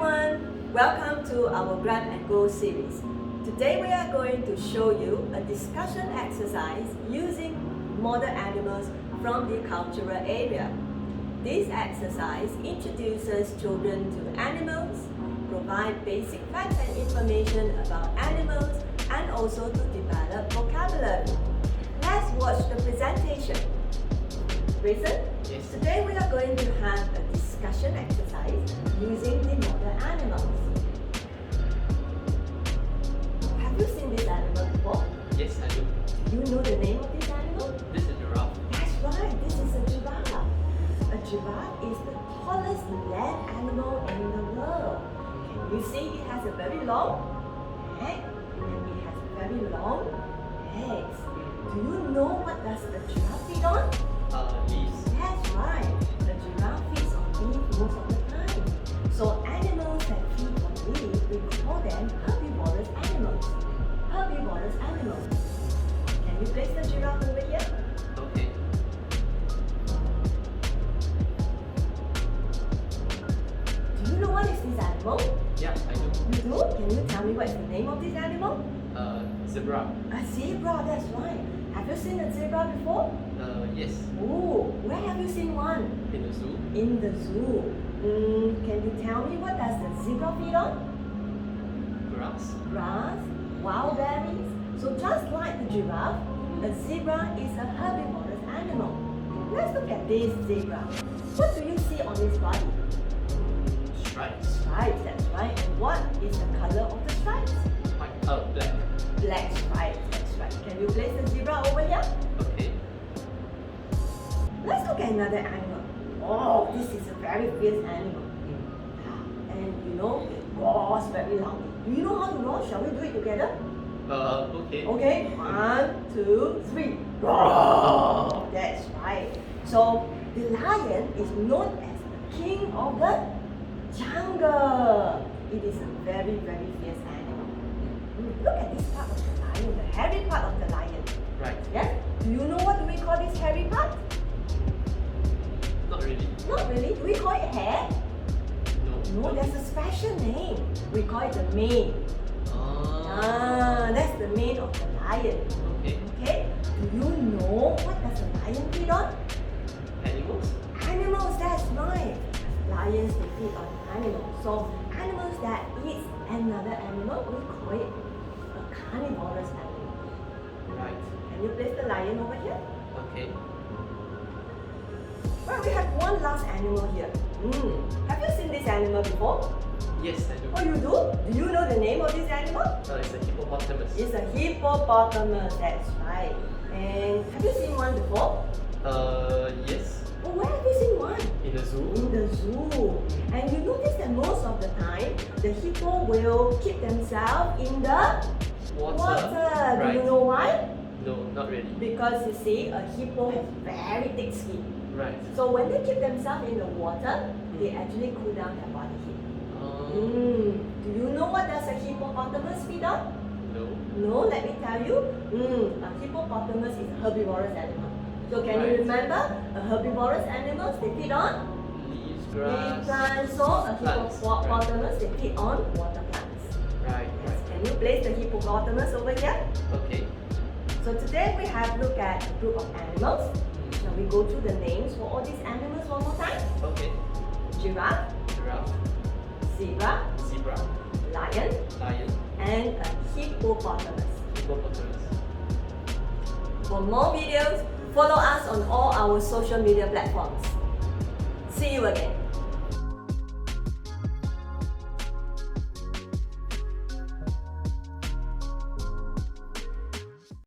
everyone, welcome to our Grab and Go series. Today we are going to show you a discussion exercise using model animals from the cultural area. This exercise introduces children to animals, provide basic facts and information about animals, and also to develop vocabulary. Let's watch the presentation. Grayson? Yes. Today we are going to have a discussion exercise using the model animals. Have you seen this animal before? Yes, I do. Do you know the name of this animal? This is a giraffe. That's right, this is a giraffe. A giraffe is the tallest land animal in the world. Can you see it has a very long neck and it has very long legs. Do you know what does the giraffe feed on? Leaves. That's right. The giraffe feeds on leaves most of the time. So animals that feed on leaves, we call them herbivorous animals. Herbivorous animals. Can you place the giraffe over here? Okay. Do you know what is this animal? Yeah, I do. You do? Can you tell me what is the name of this animal? Zebra. A zebra, that's right. Have you seen a zebra before? Yes. Oh, where have you seen one? In the zoo. In the zoo. Can you tell me what does the zebra feed on? Grass. Grass, wild berries. So just like the giraffe, a zebra is a herbivorous animal. Let's look at this zebra. What do you see on its body? Stripes. Stripes, that's right. And what is the color of the stripes? White. Black. Black stripes, that's right. Can you place the zebra over here? Okay. Let's look at another animal. Oh, this is a very fierce animal. And you know, it roars very loudly. Do you know how to roar? Shall we do it together? Okay. Okay, 1, 2, 3. Roar! That's right. So, the lion is known as the king of the jungle. It is a very, very fierce animal. Look at this part of the lion, the hairy part of the lion. Right. Yes? Do you know what do we call this hairy part? Not really. Not really. Do we call it hair? No. No, there's a special name. We call it the mane. That's the mane of the lion. Okay. Okay? Do you know what does a lion feed on? Animals. Animals, that's right. Lions, they feed on animals. So, animals that eat another animal, we call it a carnivorous animal. Right. Can you place the lion over here? Okay. Well, we have one last animal here. Have you seen this animal before? Yes, I do. Oh, you do? Do you know the name of this animal? It's a hippopotamus. It's a hippopotamus, that's right. And have you seen one before? Yes. Oh, where have you seen one? In the zoo. In the zoo. And you notice that most of the time, the hippo will keep themselves in the water. Right. Do you know why? No, not really. Because you see, a hippo has very thick skin. Right. So when they keep themselves in the water, they actually cool down their body heat. Do you know what does a hippopotamus feed on? No. No, let me tell you. A hippopotamus is a herbivorous animal. So can you remember? A herbivorous animals, they feed on Leaves, leaf grass. plants. So a Plants, hippopotamus, they feed on water plants. Right. Yes. Can you place the hippopotamus over here? Okay. So today we have looked at a group of animals. Shall we go through the names for all these animals one more time? Okay. Giraffe, Giraffe. zebra, Zebra. lion, Lion. and a hippopotamus. Hippopotamus. For more videos, follow us on all our social media platforms. See you again.